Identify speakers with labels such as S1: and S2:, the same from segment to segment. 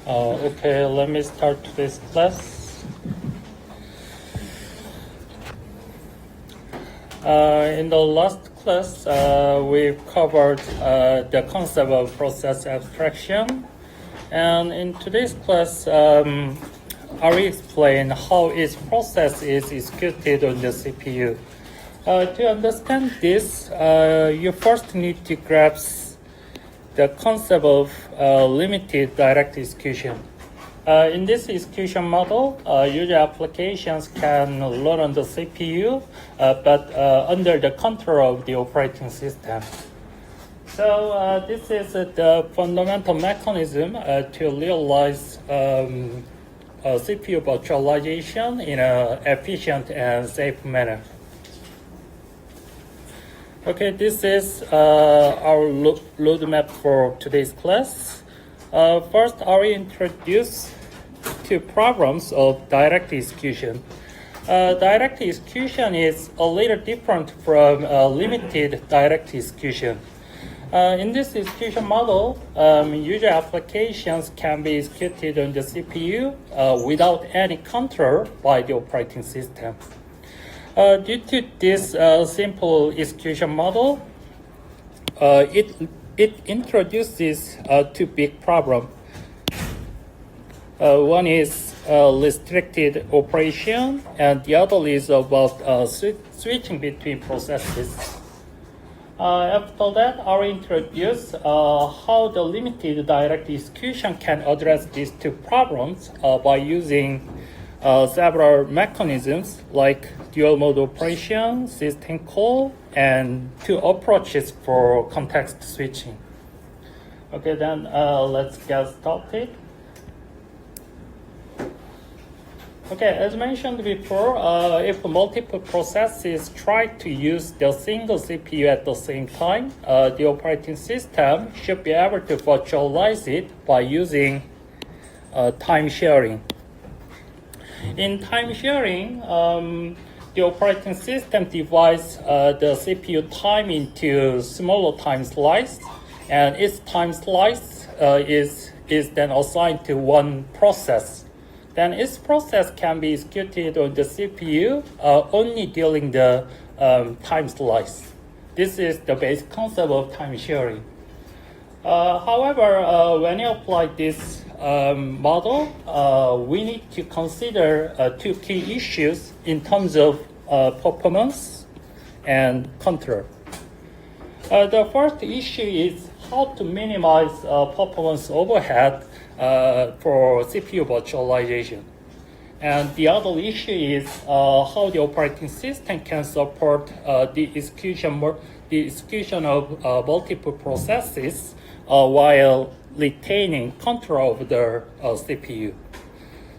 S1: Okay, let me start this class. In the last class, we covered the concept of process abstraction. And in today's class, I will explain how each process is executed on the CPU. To understand this, you first need to grasp the concept of limited direct execution. In this execution model, user applications can run on the CPU, but under the control of the operating system. So this is the fundamental mechanism to realize CPU virtualization in an efficient and safe manner. Okay, this is our roadmap for today's class. First, I will introduce two problems of direct execution. Direct execution is a little different from limited direct execution. In this execution model, user applications can be executed on the CPU without any control by the operating system. Due to this simple execution model, it introduces two big problems. One is restricted operation, and the other is about switching between processes. After that, I will introduce how the limited direct execution can address these two problems by using several mechanisms like dual mode operation, system call, and two approaches for context switching. Okay, then let's get started. Okay, as mentioned before, if multiple processes try to use the single CPU at the same time, the operating system should be able to virtualize it by using time sharing. In time sharing, the operating system divides the CPU time into smaller time slices, and each time slice is then assigned to one process. Then each process can be executed on the CPU only during the time slice. This is the basic concept of time sharing. However, when you apply this model, we need to consider two key issues in terms of performance and control. The first issue is how to minimize performance overhead for CPU virtualization. And the other issue is how the operating system can support the execution of multiple processes while retaining control of the CPU.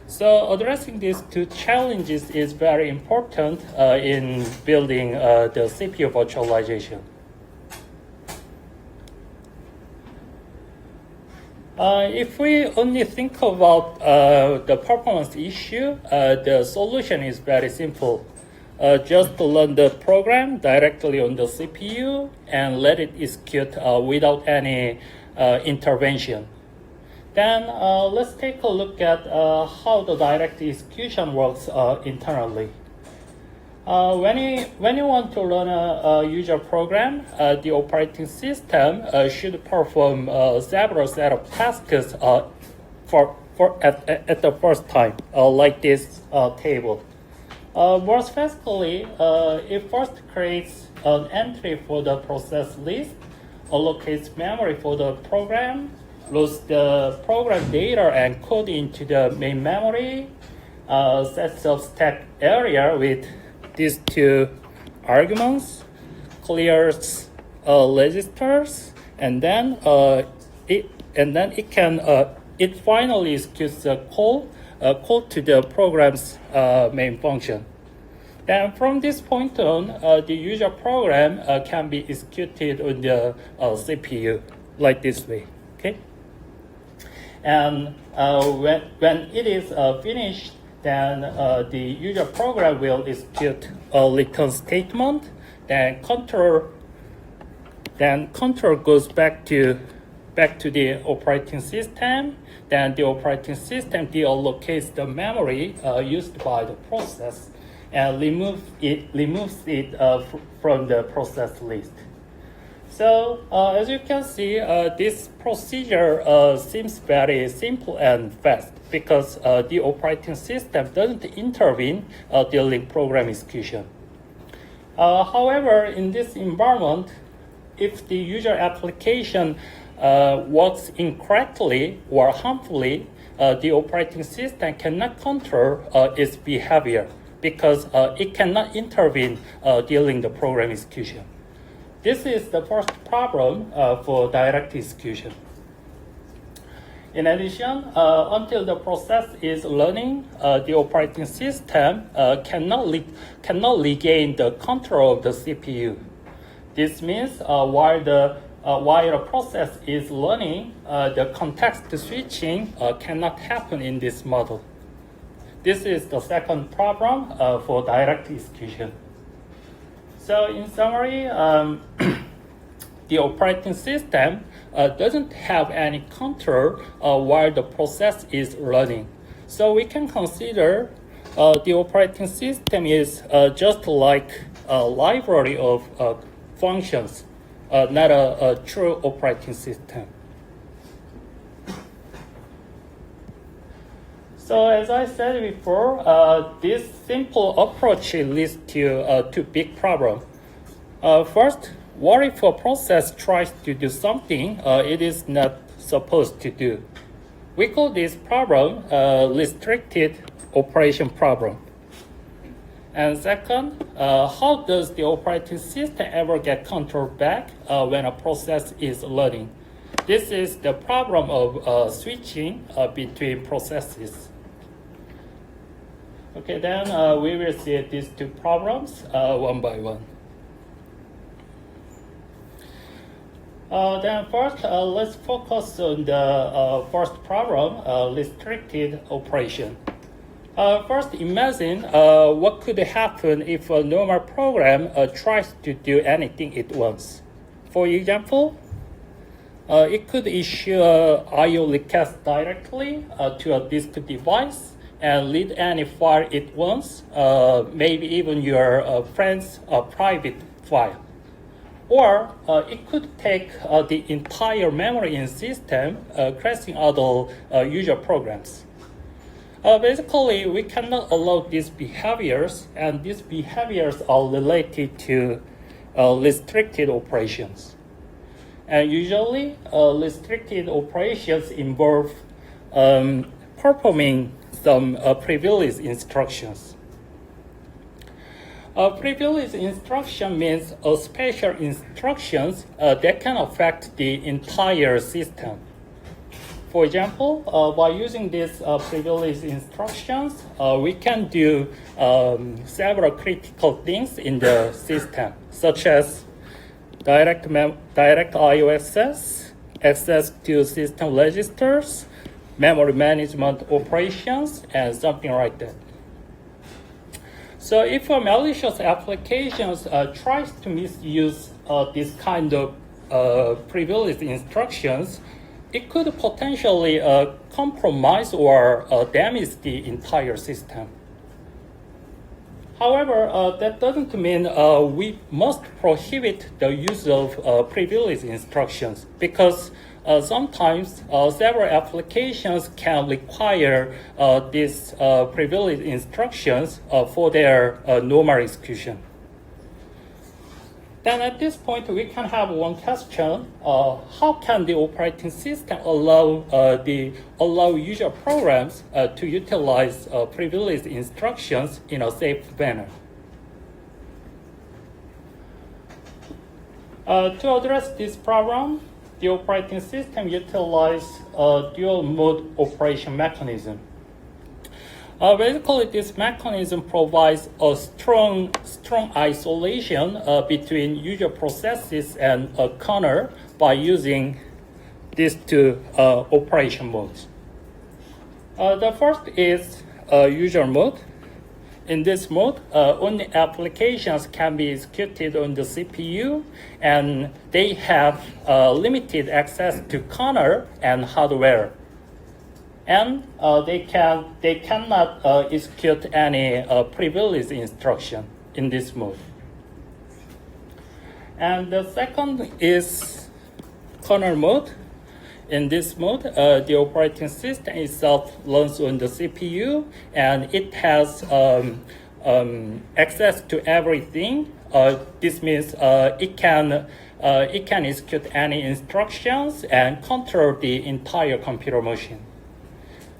S1: So addressing these two challenges is very important in building the CPU virtualization. If we only think about the performance issue, the solution is very simple. Just to run the program directly on the CPU and let it execute without any intervention. Then let's take a look at how the direct execution works internally. When you want to run a user program, the operating system should perform several set of tasks at the first time, like this table. More specifically, it first creates an entry for the process list, allocates memory for the program, loads the program data and code into the main memory, sets up stack area with these two arguments, clears registers, and then it finally executes the code to the program's main function. Then from this point on, the user program can be executed on the CPU like this way. Okay, and when it is finished, then the user program will execute a return statement. Then control goes back to back to the operating system. Then the operating system deallocates the memory used by the process and removes it from the process list. So as you can see, this procedure seems very simple and fast because the operating system doesn't intervene during program execution. However, in this environment, if the user application works incorrectly or harmfully, the operating system cannot control its behavior because it cannot intervene during the program execution. This is the first problem for direct execution. In addition, until the process is learning, the operating system cannot regain the control of the CPU. This means while the process is learning, the context switching cannot happen in this model. This is the second problem for direct execution. So in summary, the operating system doesn't have any control while the process is running. So we can consider the operating system is just like a library of functions, not a true operating system. So as I said before, this simple approach leads to two big problems. First, what if a process tries to do something it is not supposed to do? We call this problem restricted operation problem. And second, how does the operating system ever get control back when a process is learning? This is the problem of switching between processes. Okay, then we will see these two problems one by one. Then first, let's focus on the first problem, restricted operation. First, imagine what could happen if a normal program tries to do anything it wants. For example, it could issue an I/O request directly to a disk device and read any file it wants, maybe even your friend's private file. Or it could take the entire memory in system, crashing other user programs. Basically, we cannot allow these behaviors, and these behaviors are related to restricted operations. And usually, restricted operations involve performing some privileged instructions. Privileged instruction means special instructions that can affect the entire system. For example, by using these privileged instructions, we can do several critical things in the system, such as direct I/O access to system registers, memory management operations, and something like that. So if a malicious application tries to misuse this kind of privileged instructions, it could potentially compromise or damage the entire system. However, that doesn't mean we must prohibit the use of privileged instructions, because sometimes several applications can require these privileged instructions for their normal execution. Then at this point, we can have one question: how can the operating system allow user programs to utilize privileged instructions in a safe manner? To address this problem, the operating system utilizes a dual mode operation mechanism. Basically, this mechanism provides a strong isolation between user processes and a kernel by using these two operation modes. The first is user mode. in this mode, only applications can be executed on the CPU, and they have limited access to kernel and hardware. And they cannot execute any privileged instruction in this mode. And the second is kernel mode. In this mode, the operating system itself runs on the CPU, and it has access to everything. This means it can execute any instructions and control the entire computer machine.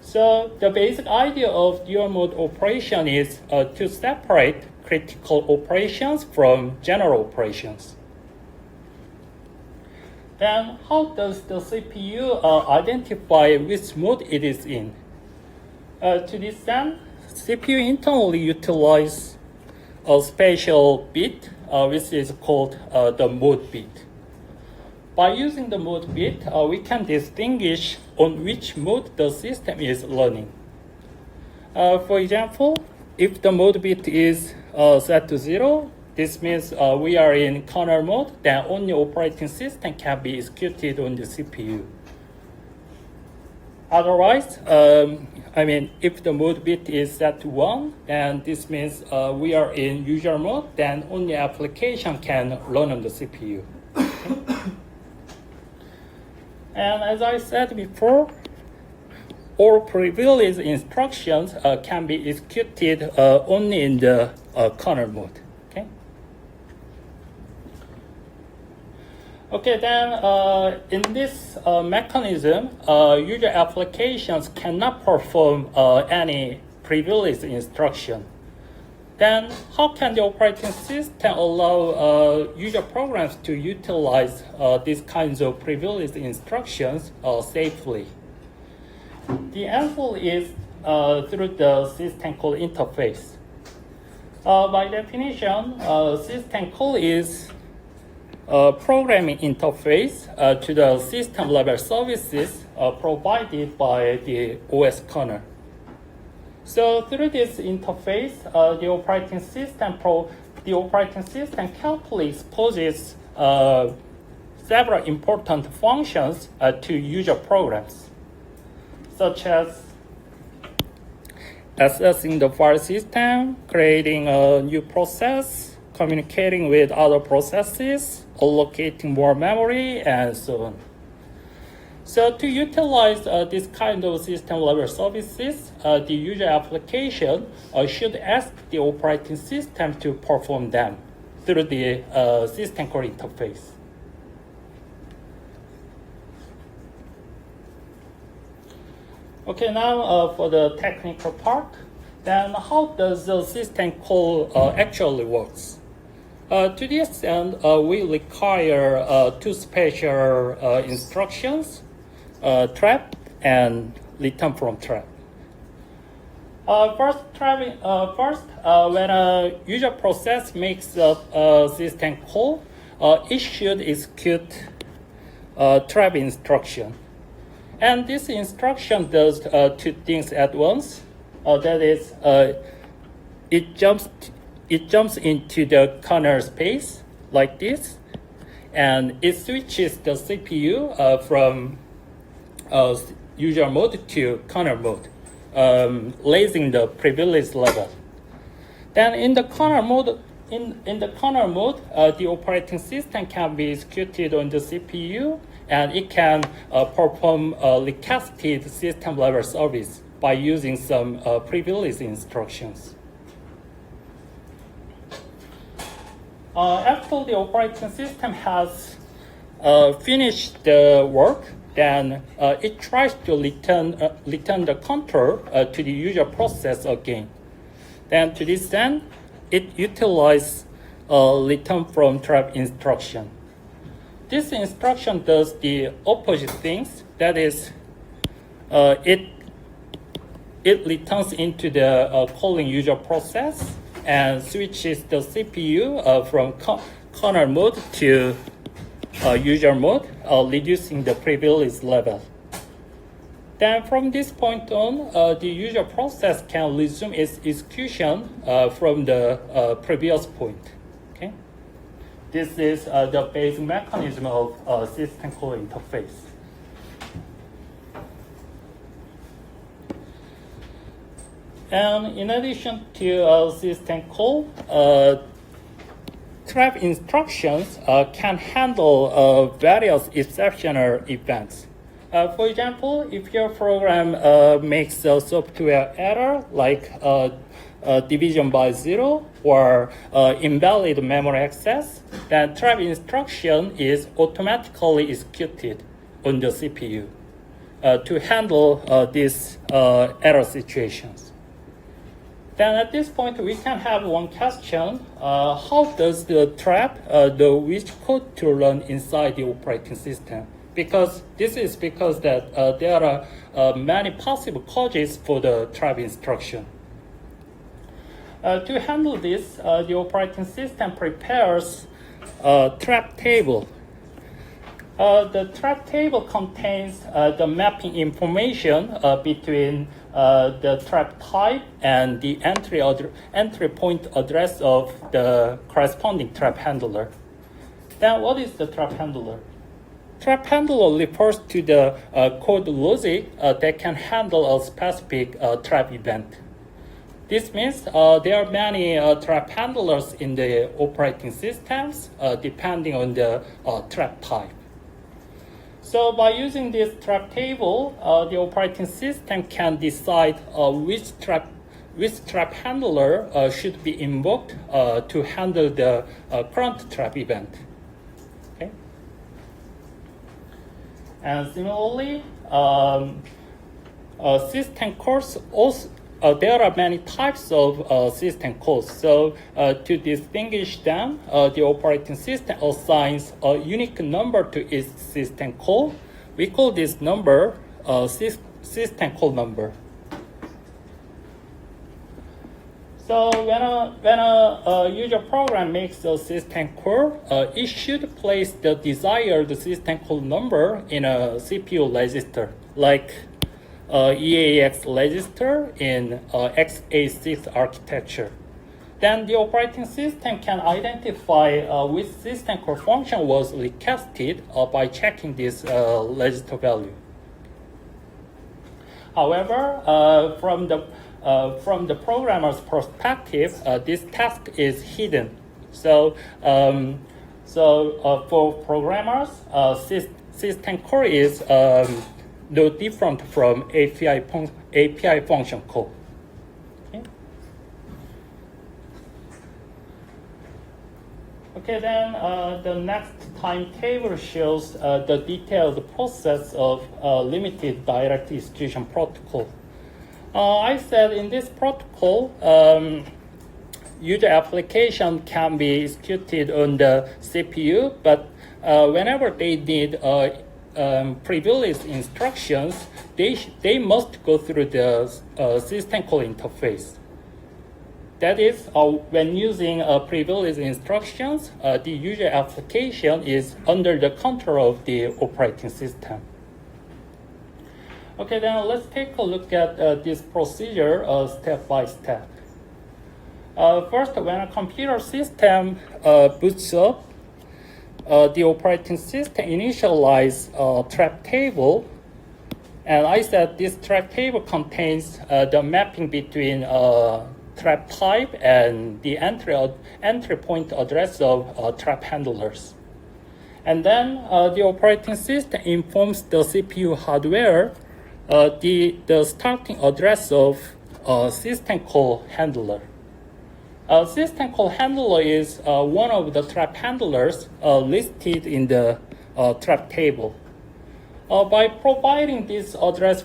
S1: So the basic idea of dual mode operation is to separate critical operations from general operations. Then how does the CPU identify which mode it is in? To this end, CPU internally utilizes a special bit, which is called the mode bit. By using the mode bit, we can distinguish on which mode the system is running. For example, if the mode bit is set to 0, this means we are in kernel mode, then only operating system can be executed on the CPU. Otherwise, if the mode bit is set to 1, then this means we are in user mode, then only application can run on the CPU. And as I said before, all privileged instructions can be executed only in the kernel mode. Okay, then in this mechanism, user applications cannot perform any privileged instruction. Then how can the operating system allow user programs to utilize these kinds of privileged instructions safely? The answer is through the system call interface. By definition, system call is programming interface to the system level services provided by the OS kernel. So through this interface, the operating system carefully exposes several important functions to user programs, such as accessing the file system, creating a new process, communicating with other processes, allocating more memory, and so on. So to utilize this kind of system level services, the user application should ask the operating system to perform them through the system call interface. Okay, now for the technical part, then how does the system call actually works? To this end, we require two special instructions, trap and return from trap. First, when a user process makes a system call, it should execute trap instruction. And this instruction does two things at once. That is, it jumps into the kernel space like this, and it switches the CPU from user mode to kernel mode, raising the privilege level. Then in the kernel mode, the operating system can be executed on the CPU, and it can perform requested system level service by using some privileged instructions. After the operating system has finished the work, then it tries to return the control to the user process again. Then to this end, it utilizes return from trap instruction. This instruction does the opposite things. That is, it returns into the calling user process and switches the CPU from kernel mode to user mode, reducing the privilege level. Then from this point on, the user process can resume its execution from the previous point. Okay? This is the basic mechanism of system call interface. And in addition to system call, trap instructions can handle various exceptional events. For example, if your program makes a software error like division by 0 or invalid memory access, then trap instruction is automatically executed on the CPU to handle these error situations. Then at this point, we can have one question. How does the trap know which code to run inside the operating system? Because this is because that there are many possible causes for the trap instruction. To handle this, the operating system prepares a trap table. The trap table contains the mapping information between the trap type and the entry point address of the corresponding trap handler. Then what is the trap handler? Trap handler refers to the code logic that can handle a specific trap event. This means there are many trap handlers in the operating systems depending on the trap type. So by using this trap table, the operating system can decide which trap handler should be invoked to handle the current trap event. Okay? And similarly, system calls also. There are many types of system calls. So to distinguish them, the operating system assigns a unique number to its system call. We call this number system call number. So when a user program makes a system call, it should place the desired system call number in a CPU register, like EAX register in x86 architecture. Then the operating system can identify which system call function was requested by checking this register value. However, from the programmer's perspective, this task is hidden. So for programmers, system call is no different from API function call. Okay, then the next timetable shows the detailed process of limited direct execution protocol. I said in this protocol, user application can be executed on the CPU, but whenever they need privileged instructions, they must go through the system call interface. That is, when using privileged instructions, the user application is under the control of the operating system. Okay, then let's take a look at this procedure step by step. First, when a computer system boots up, the operating system initializes a trap table, and I said this trap table contains the mapping between trap type and the entry point address of trap handlers. And then the operating system informs the CPU hardware the starting address of system call handler. System call handler is one of the trap handlers listed in the trap table. By providing this address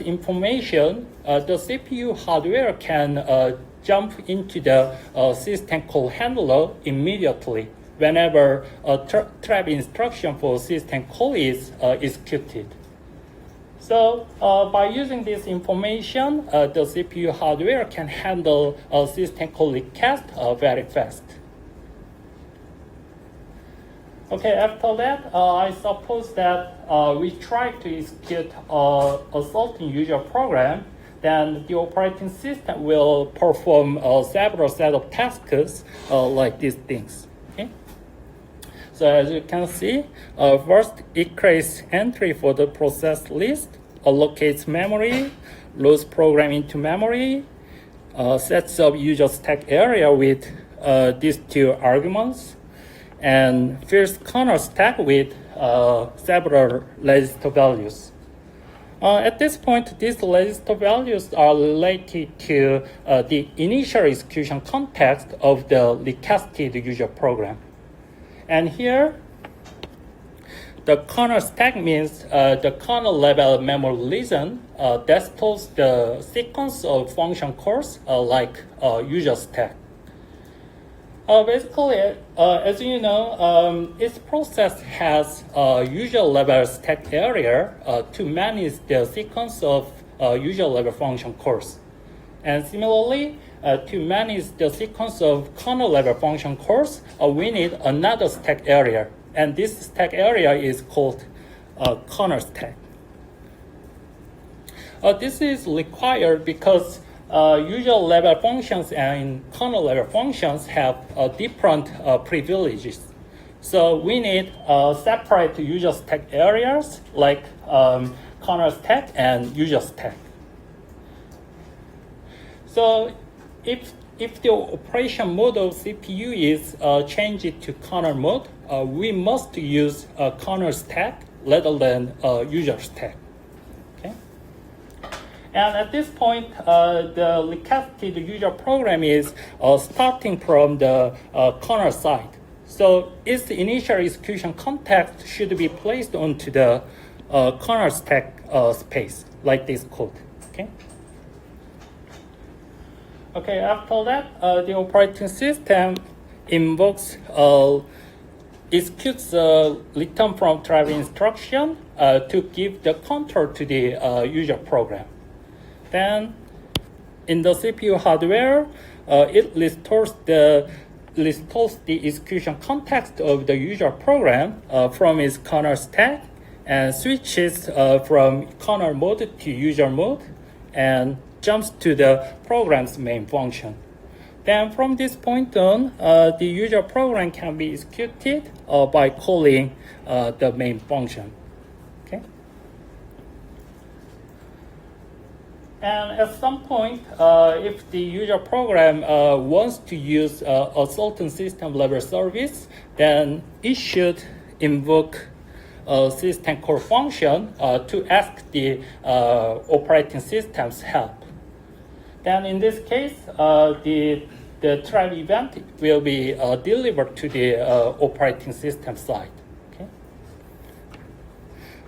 S1: information, the CPU hardware can jump into the system call handler immediately whenever a trap instruction for system call is executed. So by using this information, the CPU hardware can handle a system call request very fast. Okay, after that, I suppose that we try to execute a certain user program, then the operating system will perform several set of tasks like these things. Okay? So as you can see, first it creates entry for the process list, allocates memory, loads program into memory, sets up user stack area with these two arguments, and fills kernel stack with several register values. At this point, these register values are related to the initial execution context of the requested user program. And here, the kernel stack means the kernel level memory region that stores the sequence of function calls like user stack. Basically, as you know, each process has a user level stack area to manage the sequence of user level function calls. And similarly, to manage the sequence of kernel level function calls, we need another stack area. And this stack area is called kernel stack. This is required because user level functions and kernel level functions have different privileges. So we need separate user stack areas like kernel stack and user stack. So if the operation mode of CPU is changed to kernel mode, we must use kernel stack rather than user stack. And at this point, the requested user program is starting from the kernel side. So its initial execution context should be placed onto the kernel stack space, like this code. Okay, after that, the operating system invokes, executes the return from drive instruction to give the control to the user program. Then, in the CPU hardware, it restores the execution context of the user program from its kernel stack and switches from kernel mode to user mode and jumps to the program's main function. Then from this point on, the user program can be executed by calling the main function. And at some point, if the user program wants to use a certain system level service, then it should invoke a system call function to ask the operating system's help. Then in this case, the drive event will be delivered to the operating system side.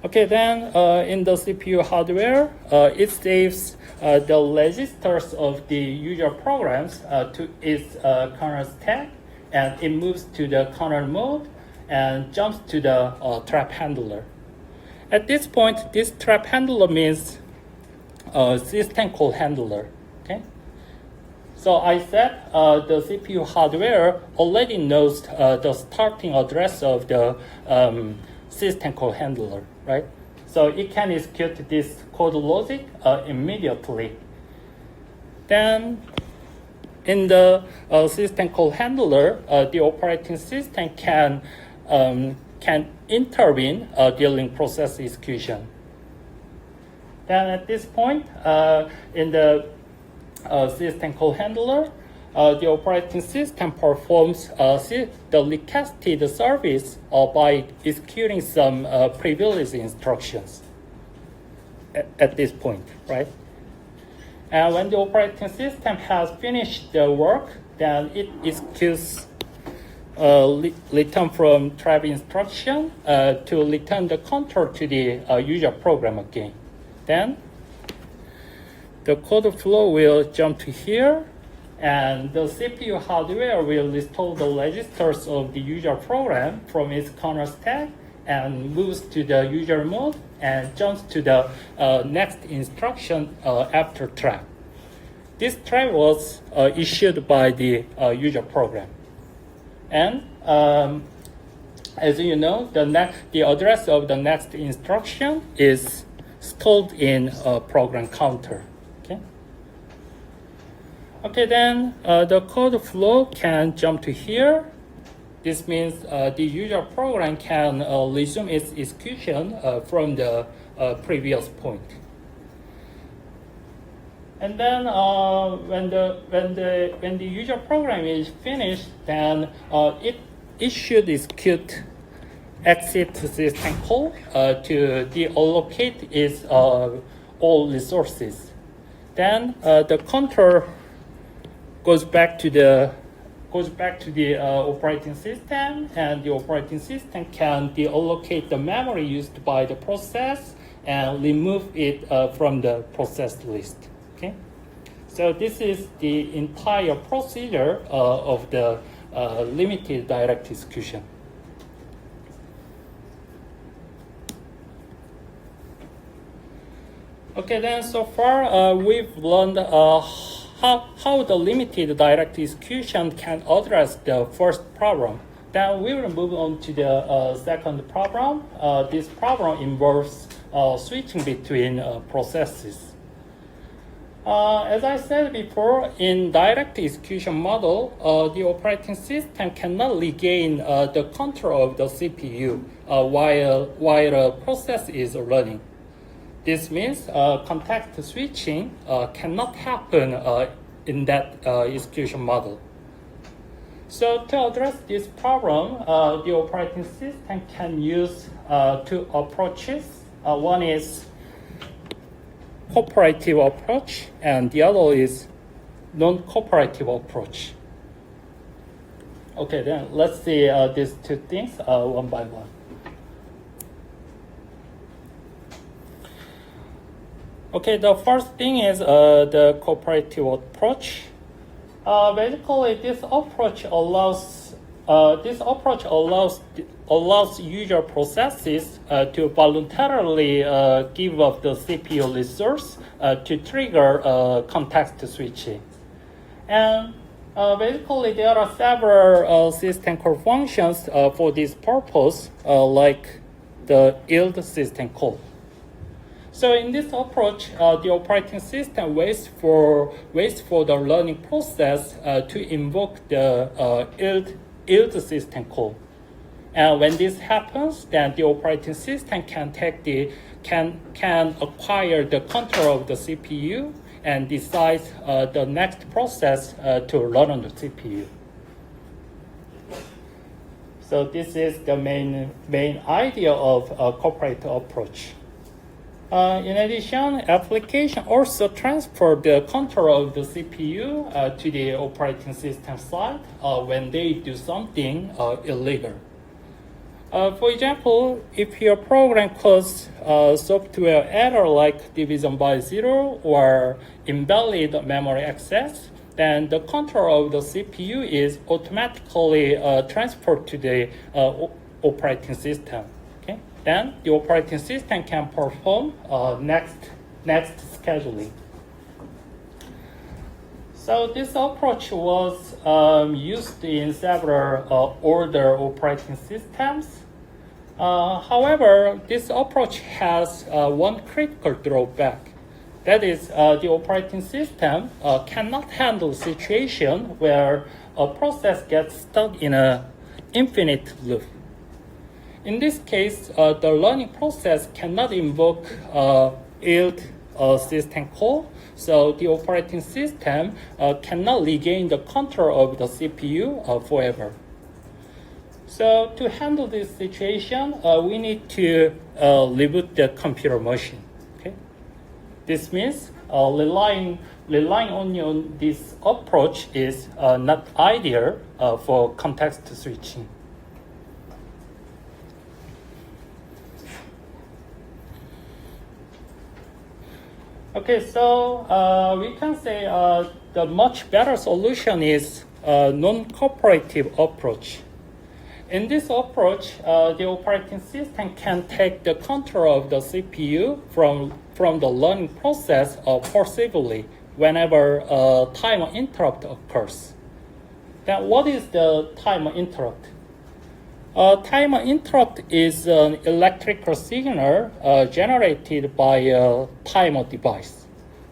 S1: Okay, then in the CPU hardware, it saves the registers of the user programs to its kernel stack, and it moves to the kernel mode and jumps to the trap handler. At this point, this trap handler means system call handler. So I said the CPU hardware already knows the starting address of the system call handler, right? So it can execute this code logic immediately. Then in the system call handler, the operating system can intervene during process execution. Then at this point, in the system call handler, the operating system performs the requested service by executing some privileged instructions at this point, right? And when the operating system has finished the work, then it executes return from drive instruction to return the control to the user program again. Then the code flow will jump to here, and the CPU hardware will restore the registers of the user program from its kernel stack and moves to the user mode and jumps to the next instruction after trap. This trap was issued by the user program. And as you know, the address of the next instruction is stored in a program counter. Okay, then the code flow can jump to here. This means the user program can resume its execution from the previous point. And then when the user program is finished, then it should execute exit system call to deallocate its all resources. Then the control goes back to the operating system, and the operating system can deallocate the memory used by the process and remove it from the process list. Okay, so this is the entire procedure of the limited direct execution. Okay, then so far we've learned how the limited direct execution can address the first problem. Then we will move on to the second problem. This problem involves switching between processes. As I said before, in direct execution model, the operating system cannot regain the control of the CPU while a process is running. This means context switching cannot happen in that execution model. So to address this problem, the operating system can use two approaches. One is cooperative approach, and the other is non-cooperative approach. Okay, then let's see these two things one by one. Okay, the first thing is the cooperative approach. Basically, this approach allows user processes to voluntarily give up the CPU resource to trigger context switching. And basically, there are several system call functions for this purpose, like the yield system call. So in this approach, the operating system waits for the learning process to invoke the yield system call. And when this happens, then the operating system can acquire the control of the CPU and decide the next process to run on the CPU. So this is the main idea of a cooperative approach. In addition, application also transfer the control of the CPU to the operating system side when they do something illegal. For example, if your program causes software error like division by zero or invalid memory access, then the control of the CPU is automatically transferred to the operating system. Then the operating system can perform next scheduling. So this approach was used in several older operating systems. However, this approach has one critical drawback. That is, the operating system cannot handle a situation where a process gets stuck in an infinite loop. In this case, the learning process cannot invoke yield system call, so the operating system cannot regain the control of the CPU forever. So to handle this situation, we need to reboot the computer machine. Okay? This means relying only on this approach is not ideal for context switching. Okay, so we can say the much better solution is non-cooperative approach. In this approach, the operating system can take the control of the CPU from the learning process forcibly whenever a timer interrupt occurs. Then what is the timer interrupt? A timer interrupt is an electrical signal generated by a timer device.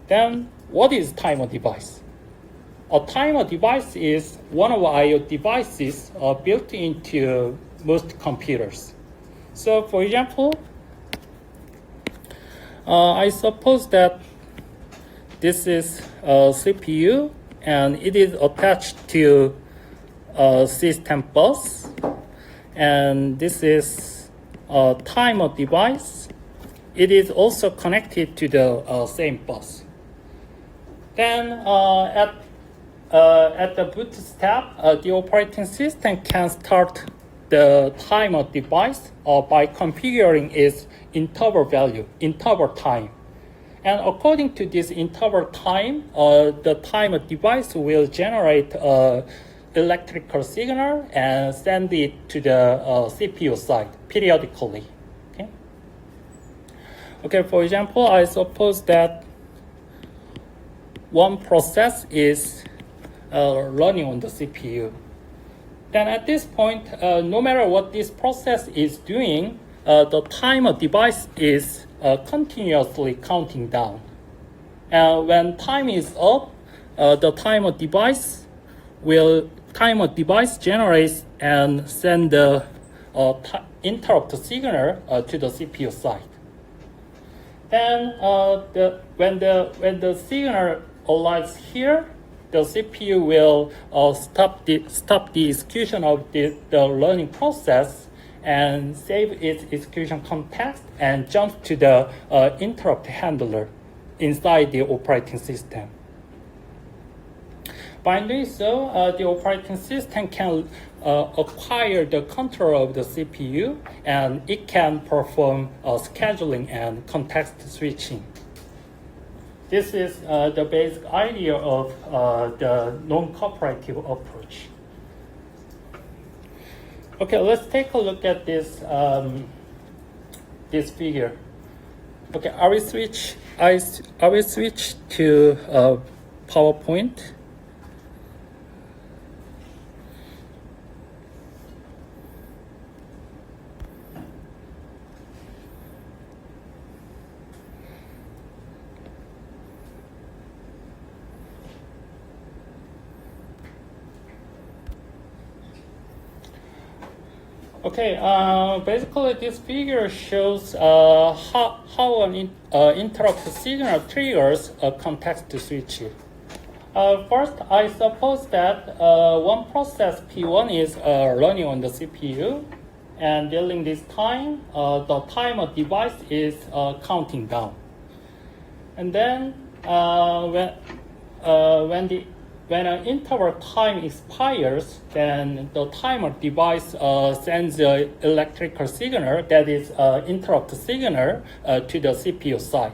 S1: Then, what is timer device? A timer device is one of I/O devices built into most computers. So, for example, I suppose that this is a CPU and it is attached to a system bus. And this is a timer device. It is also connected to the same bus. Then at the boot step, the operating system can start the timer device by configuring its interval value, interval time. And according to this interval time, the timer device will generate electrical signal and send it to the CPU side periodically. Okay, for example, I suppose that one process is running on the CPU. Then at this point, no matter what this process is doing, the timer device is continuously counting down. And when time is up, the timer device generates and send the interrupt signal to the CPU side. Then when the signal arrives here, the CPU will stop the execution of the learning process and save its execution context and jump to the interrupt handler inside the operating system. By doing so, the operating system can acquire the control of the CPU, and it can perform scheduling and context switching. This is the basic idea of the non-cooperative approach. Okay, let's take a look at this this figure. Okay, I will switch to PowerPoint. Okay, basically this figure shows how an interrupt signal triggers a context switch. First, I suppose that one process P1 is running on the CPU, and during this time, the timer device is counting down. And then when an interval time expires, then the timer device sends the electrical signal, that is interrupt signal, to the CPU side.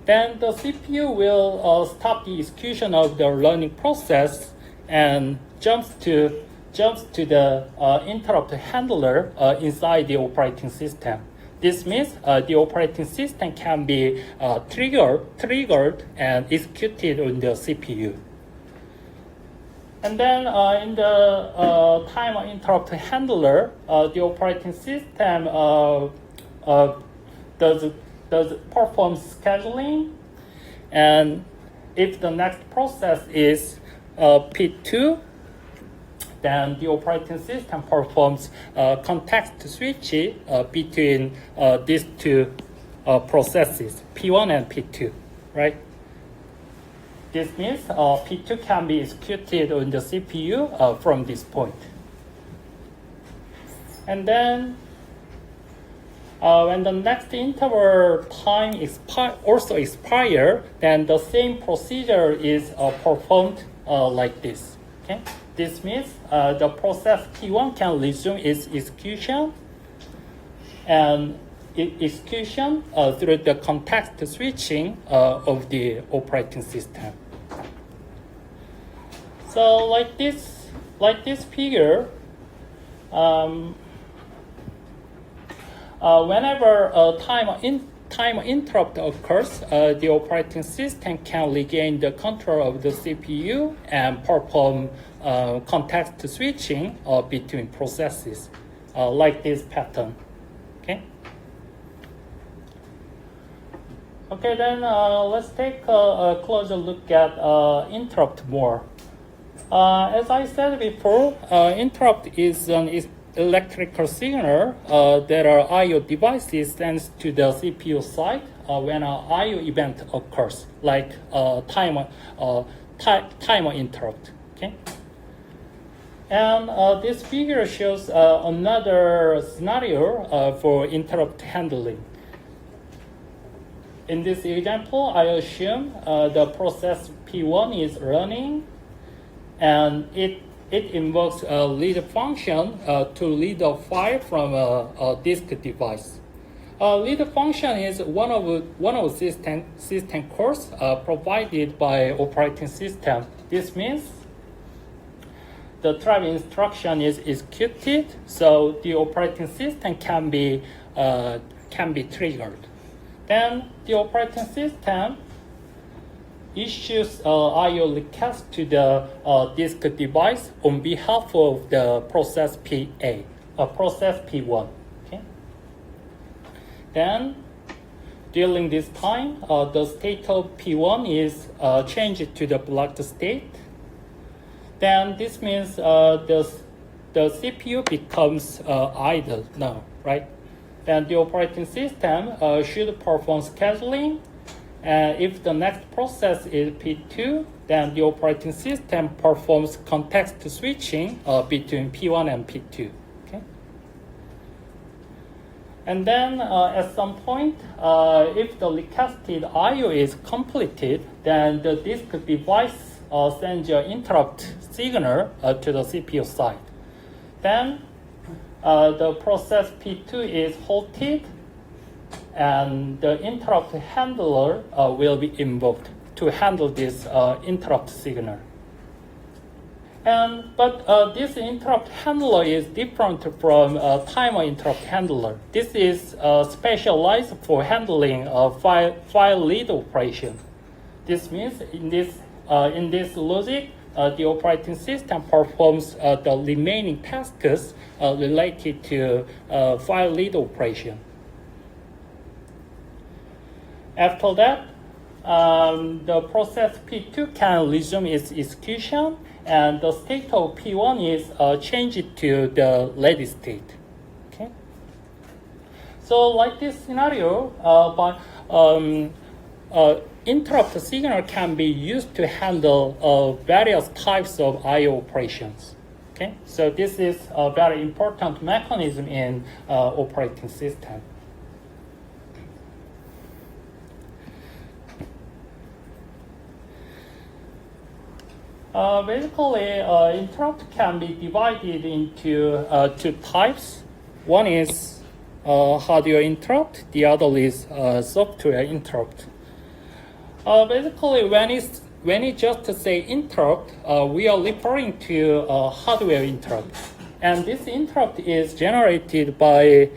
S1: Then the CPU will stop the execution of the learning process and jumps to the interrupt handler inside the operating system. This means the operating system can be triggered and executed on the CPU. And then in the timer interrupt handler, the operating system performs scheduling, and if the next process is P2, then the operating system performs context switch between these two processes, P1 and P2, right? This means P2 can be executed on the CPU from this point. And then when the next interval time also expires, then the same procedure is performed like this. Okay? This means the process P1 can resume its execution and execution through the context switching of the operating system. So like this figure, whenever a time interrupt occurs, the operating system can regain the control of the CPU and perform context switching between processes. like this pattern. Okay. Okay, then let's take a closer look at interrupt more. As I said before, interrupt is an electrical signal that our I/O devices sends to the CPU side when an I/O event occurs, like timer interrupt. Okay. And this figure shows another scenario for interrupt handling. In this example, I assume the process P1 is running, and it invokes a read function to read a file from a disk device. Read function is one of system calls provided by operating system. This means the trap instruction is executed, so the operating system can be triggered. Then the operating system issues I/O request to the disk device on behalf of the process process P1. Okay. Then during this time, the state of P1 is changed to the blocked state. Then this means the CPU becomes idle now, right? Then the operating system should perform scheduling. If the next process is P2, then the operating system performs context switching between P1 and P2. Okay? And then at some point, if the requested I/O is completed, then the disk device sends an interrupt signal to the CPU side. Then the process P2 is halted, and the interrupt handler will be invoked to handle this interrupt signal. But this interrupt handler is different from timer interrupt handler. This is specialized for handling file read operation. This means in this logic, the operating system performs the remaining tasks related to file read operation. After that, the process P2 can resume its execution, and the state of P1 is changed to the ready state. Okay. So, like this scenario, interrupt signal can be used to handle various types of I/O operations. Okay. So this is a very important mechanism in operating system. Basically, interrupt can be divided into two types. One is hardware interrupt. The other is software interrupt. Basically, when it just say interrupt, we are referring to hardware interrupt, and this interrupt is generated by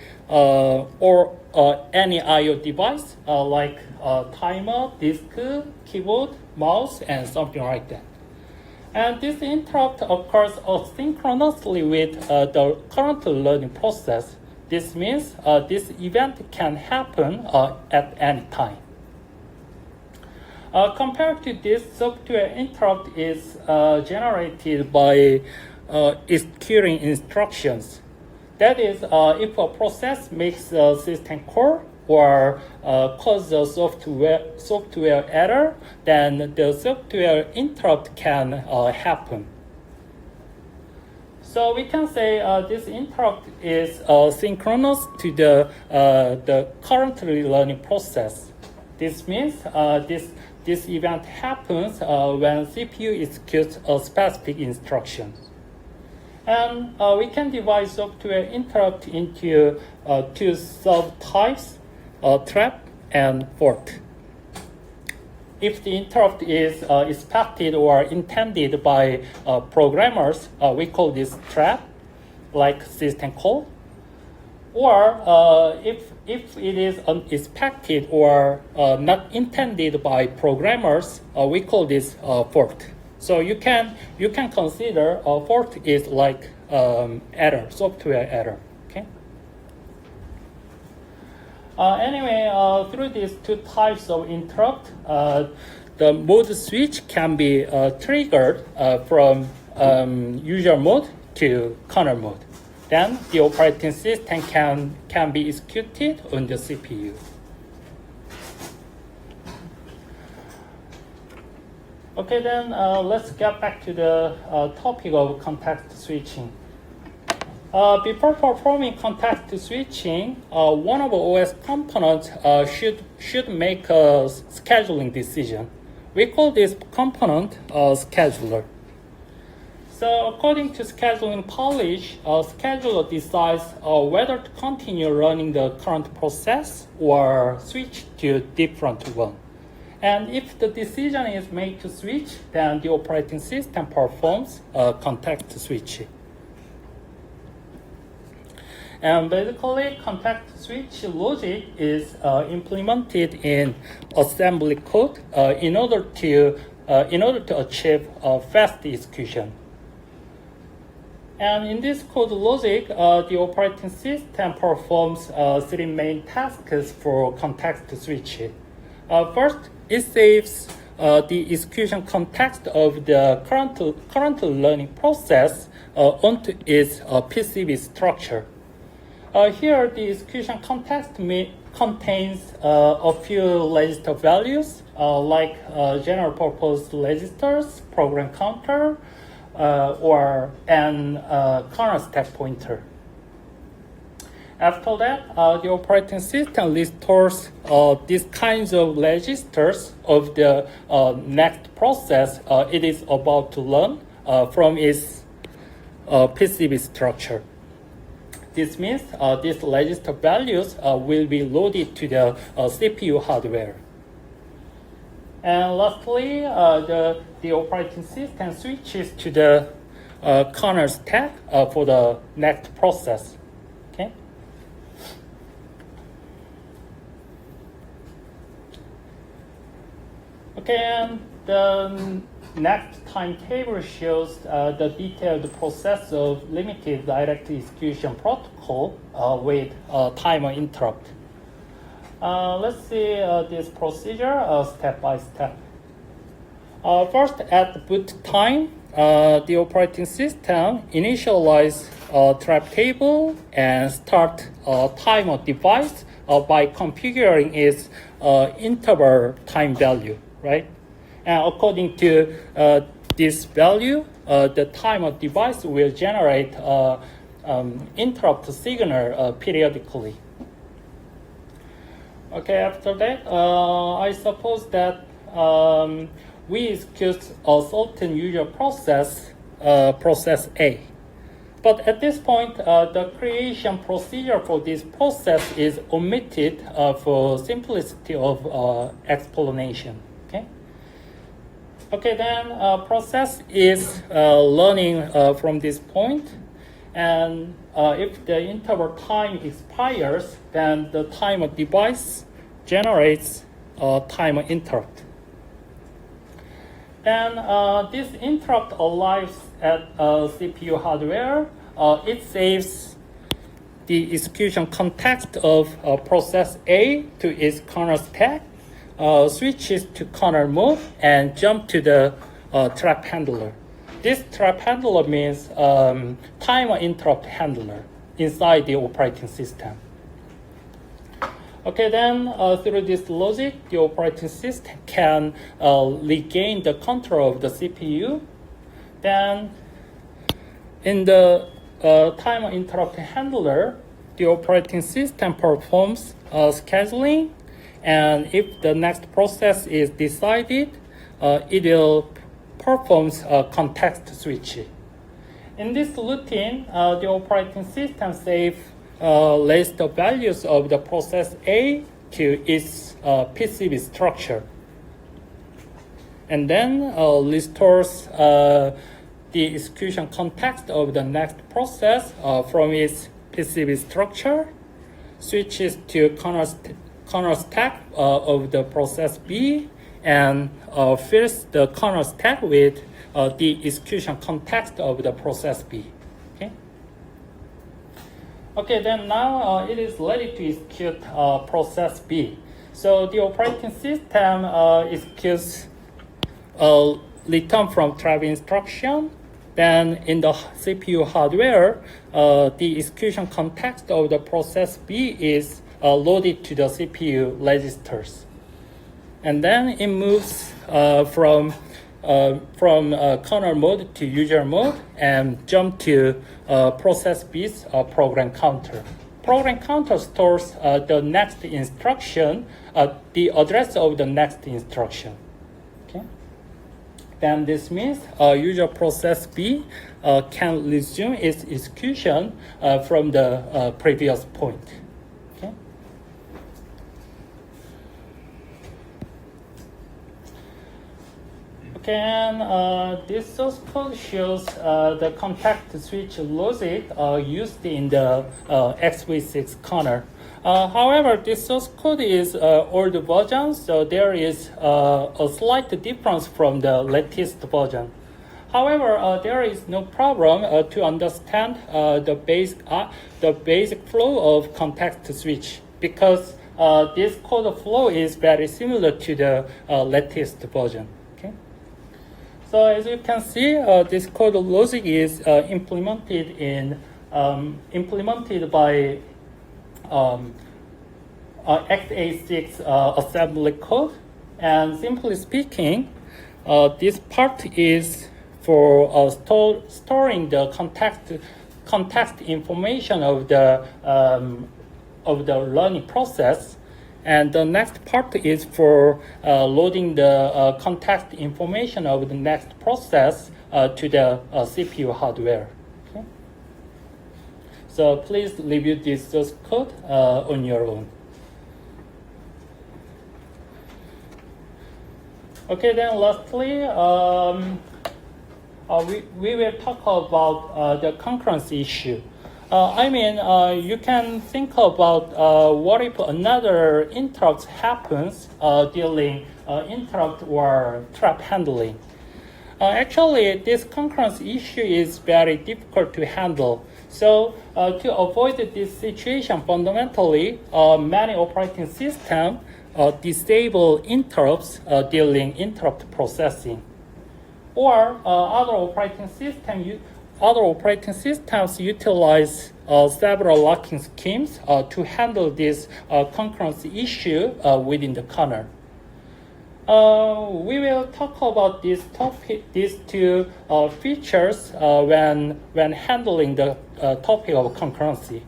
S1: any I/O device like timer, disk, keyboard, mouse, and something like that. And this interrupt occurs asynchronously with the current learning process. This means this event can happen at any time. Compared to this, software interrupt is generated by executing instructions. That is, if a process makes a system call or causes a software error, then the software interrupt can happen. So we can say this interrupt is synchronous to the currently learning process. This means this event happens when CPU executes a specific instruction. And we can divide software interrupt into two subtypes, trap and fault. If the interrupt is expected or intended by programmers, we call this trap, like system call. Or if it is unexpected or not intended by programmers, we call this fault. So you can consider a fault is like error, software error. Okay. Anyway, through these two types of interrupt, the mode switch can be triggered from user mode to kernel mode. Then the operating system can be executed on the CPU. Okay, then let's get back to the topic of context switching. Before performing context switching, one of the OS components should make a scheduling decision. We call this component a scheduler. So according to scheduling policy, a scheduler decides whether to continue running the current process or switch to a different one. And if the decision is made to switch, then the operating system performs a context switch. And basically, context switch logic is implemented in assembly code in order to achieve fast execution. And in this code logic, the operating system performs three main tasks for context switch. First, it saves the execution context of the current learning process onto its PCB structure. Here, the execution context contains a few register values like general purpose registers, program counter, and kernel stack pointer. After that, the operating system restores these kinds of registers of the next process it is about to learn from its PCB structure. This means these register values will be loaded to the CPU hardware. And lastly, the operating system switches to the kernel stack for the next process. Okay. Okay, and the next timetable shows the detailed process of limited direct execution protocol with timer interrupt. Let's see this procedure step by step. First, at boot time, the operating system initializes a trap table and start a timer device by configuring its interval time value, right? And according to this value, the timer device will generate interrupt signal periodically. Okay, after that, I suppose that we execute a certain user process, process A. But at this point, the creation procedure for this process is omitted for simplicity of explanation. Okay, then process is learning from this point, and if the interval time expires, then the timer device generates a timer interrupt. Then this interrupt arrives at CPU hardware. It saves the execution context of process A to its kernel stack, switches to kernel mode, and jump to the trap handler. This trap handler means timer interrupt handler inside the operating system. Okay, then through this logic, the operating system can regain the control of the CPU. Then in the timer interrupt handler, the operating system performs scheduling, and if the next process is decided, it will perform a context switch. In this routine, the operating system saves list the values of the process A to its PCB structure, and then restores the execution context of the next process from its PCB structure, switches to kernel stack of the process B, and fills the kernel stack with the execution context of the process B. Okay. Okay, then now it is ready to execute process B. So the operating system executes return from trap instruction. Then in the CPU hardware, the execution context of the process B is loaded to the CPU registers. And then it moves from kernel mode to user mode and jump to process B's program counter. Program counter stores the next instruction, the address of the next instruction. Okay. Then this means user process B can resume its execution from the previous point. Okay. Okay, and this source code shows the contact switch logic used in the XV6 kernel. However, this source code is old version, so there is a slight difference from the latest version. However, there is no problem to understand the basic flow of context switch because this code flow is very similar to the latest version. Okay. So as you can see, this code logic is implemented by x86 assembly code, and simply speaking, this part is for storing the context information of the learning process, and the next part is for loading the context information of the next process to the CPU hardware. Okay? So please review this source code on your own. Okay, then lastly, we will talk about the concurrency issue. You can think about what if another interrupt happens during interrupt or trap handling. Actually, this concurrency issue is very difficult to handle. So to avoid this situation, fundamentally, many operating systems disable interrupts during interrupt processing. Or other operating systems utilize several locking schemes to handle this concurrency issue within the kernel. We will talk about these two features when handling the topic of concurrency.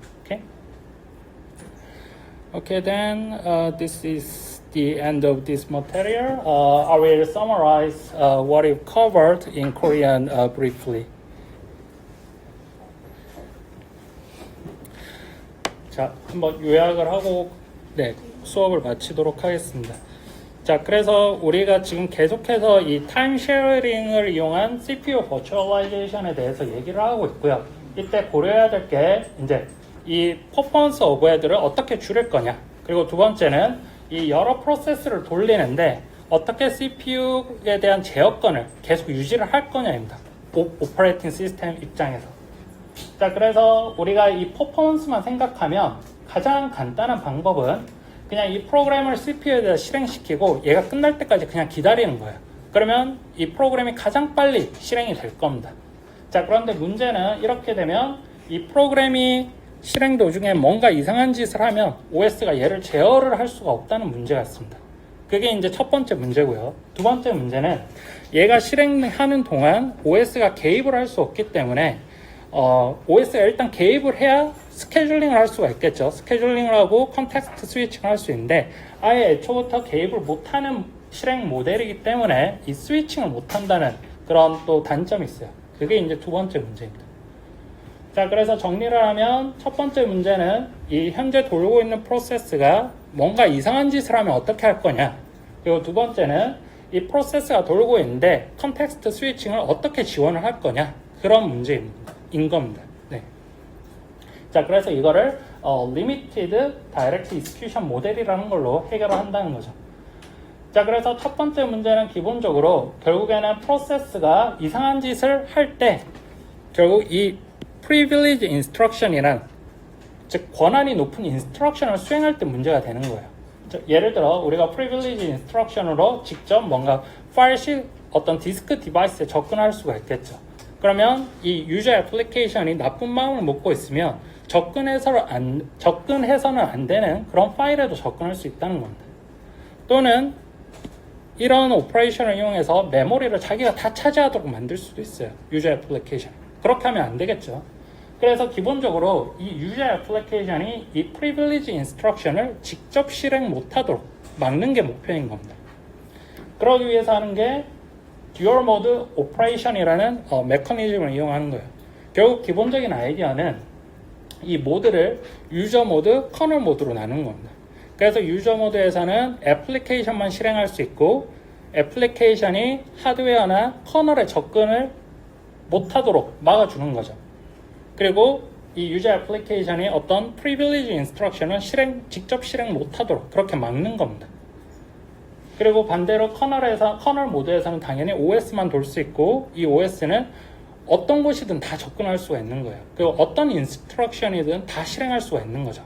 S1: Okay, then this is the end of this material. I will summarize what we've covered in Korean briefly. 자, 한번 요약을 하고 수업을 마치도록 하겠습니다. 자, 그래서 우리가 지금 계속해서 이 타임 쉐어링을 이용한 CPU 버추얼라이제이션에 대해서 얘기를 하고 있고요. 이때 고려해야 될 게 이제 이 퍼포먼스 오버헤드를 어떻게 줄일 거냐, 그리고 두 번째는 이 여러 프로세스를 돌리는데 어떻게 CPU에 대한 제어권을 계속 유지를 할 거냐입니다. 오퍼레이팅 시스템 입장에서. 자, 그래서 우리가 이 퍼포먼스만 생각하면 가장 간단한 방법은 그냥 이 프로그램을 CPU에다 실행시키고 얘가 끝날 때까지 그냥 기다리는 거예요. 그러면 이 프로그램이 가장 빨리 실행이 될 겁니다. 자, 그런데 문제는 이렇게 되면 이 프로그램이 실행 도중에 뭔가 이상한 짓을 하면 OS가 얘를 제어를 할 수가 없다는 문제가 있습니다. 그게 이제 첫 번째 문제고요. 두 번째 문제는 얘가 실행하는 동안 OS가 개입을 할 수 없기 때문에 OS가 일단 개입을 해야 스케줄링을 할 수가 있겠죠. 스케줄링을 하고 컨텍스트 스위칭을 할 수 있는데 아예 애초부터 개입을 못하는 실행 모델이기 때문에 이 스위칭을 못한다는 그런 또 단점이 있어요. 그게 이제 두 번째 문제입니다. 자, 그래서 정리를 하면 첫 번째 문제는 이 현재 돌고 있는 프로세스가 뭔가 이상한 짓을 하면 어떻게 할 거냐, 그리고 두 번째는 이 프로세스가 돌고 있는데 컨텍스트 스위칭을 어떻게 지원을 할 거냐, 그런 문제인 겁니다. 네. 자, 그래서 이거를 Limited Direct Execution 모델이라는 걸로 해결을 한다는 거죠. 자, 그래서 첫 번째 문제는 기본적으로 결국에는 프로세스가 이상한 짓을 할 때 결국 이 privilege instruction이란 즉 권한이 높은 인스트럭션을 수행할 때 문제가 되는 거예요. 예를 들어 우리가 프리빌리지 인스트럭션으로 직접 뭔가 파일식 어떤 디스크 디바이스에 접근할 수가 있겠죠. 그러면 이 유저 애플리케이션이 나쁜 마음을 먹고 있으면 접근해서는 안 되는 그런 파일에도 접근할 수 있다는 겁니다. 또는 이런 오퍼레이션을 이용해서 메모리를 자기가 다 차지하도록 만들 수도 있어요. 유저 애플리케이션. 그렇게 하면 안 되겠죠. 그래서 기본적으로 이 유저 애플리케이션이 이 프리빌리지 인스트럭션을 직접 실행 못하도록 막는 게 목표인 겁니다. 그러기 위해서 하는 게 듀얼 모드 오퍼레이션이라는 메커니즘을 이용하는 거예요. 결국 기본적인 아이디어는 이 모드를 유저 모드, 커널 모드로 나누는 겁니다. 그래서 유저 모드에서는 애플리케이션만 실행할 수 있고 애플리케이션이 하드웨어나 커널에 접근을 못하도록 막아주는 거죠. 그리고 이 유저 애플리케이션이 어떤 프리빌리지 인스트럭션을 직접 실행 못하도록 그렇게 막는 겁니다. 그리고 반대로 커널 모드에서는 당연히 OS만 돌 수 있고 이 OS는 어떤 곳이든 다 접근할 수가 있는 거예요. 그리고 어떤 인스트럭션이든 다 실행할 수가 있는 거죠.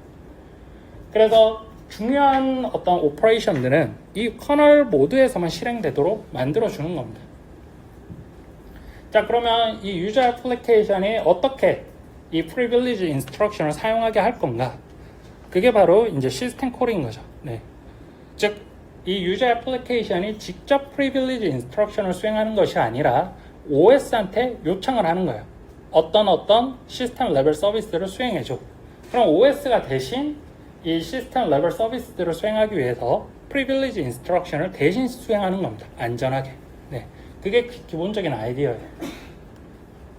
S1: 그래서 중요한 어떤 오퍼레이션들은 이 커널 모드에서만 실행되도록 만들어주는 겁니다. 자, 그러면 이 유저 애플리케이션이 어떻게 이 프리빌리지 인스트럭션을 사용하게 할 건가? 그게 바로 이제 시스템 콜인 거죠. 네. 즉, 이 유저 애플리케이션이 직접 프리빌리지 인스트럭션을 수행하는 것이 아니라 OS한테 요청을 하는 거예요. 어떤 시스템 레벨 서비스를 수행해줘. 그럼 OS가 대신 이 시스템 레벨 서비스들을 수행하기 위해서 프리빌리지 인스트럭션을 대신 수행하는 겁니다. 안전하게. 네. 그게 기본적인 아이디어예요.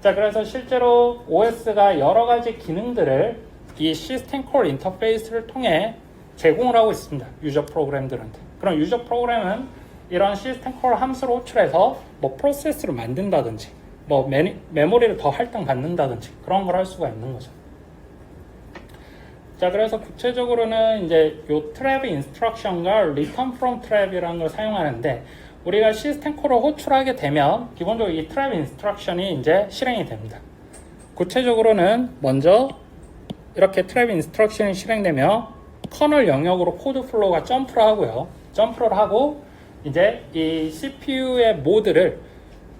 S1: 자, 그래서 실제로 OS가 여러 가지 기능들을 이 시스템 콜 인터페이스를 통해 제공을 하고 있습니다. 유저 프로그램들한테. 그럼 유저 프로그램은 이런 시스템 콜 함수를 호출해서 뭐 프로세스를 만든다든지 뭐 메모리를 더 할당받는다든지 그런 걸 할 수가 있는 거죠. 자, 그래서 구체적으로는 이제 요 트랩 인스트럭션과 return from trap이라는 걸 사용하는데 우리가 시스템 콜을 호출하게 되면 기본적으로 이 트랩 인스트럭션이 이제 실행이 됩니다. 구체적으로는 먼저 이렇게 트랩 인스트럭션이 실행되면 커널 영역으로 코드 플로우가 점프를 하고요. 점프를 하고 이제 이 CPU의 모드를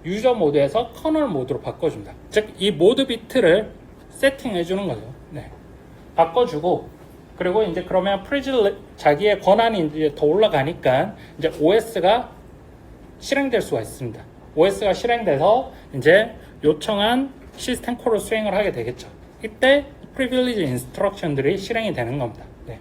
S1: 유저 모드에서 커널 모드로 바꿔줍니다. 즉, 이 모드 비트를 세팅해 주는 거죠. 네. 바꿔주고, 그리고 이제 그러면 자기의 권한이 이제 더 올라가니까 이제 OS가 실행될 수가 있습니다. OS가 실행돼서 이제 요청한 시스템 콜을 수행을 하게 되겠죠. 이때 프리빌리지 인스트럭션들이 실행이 되는 겁니다. 네.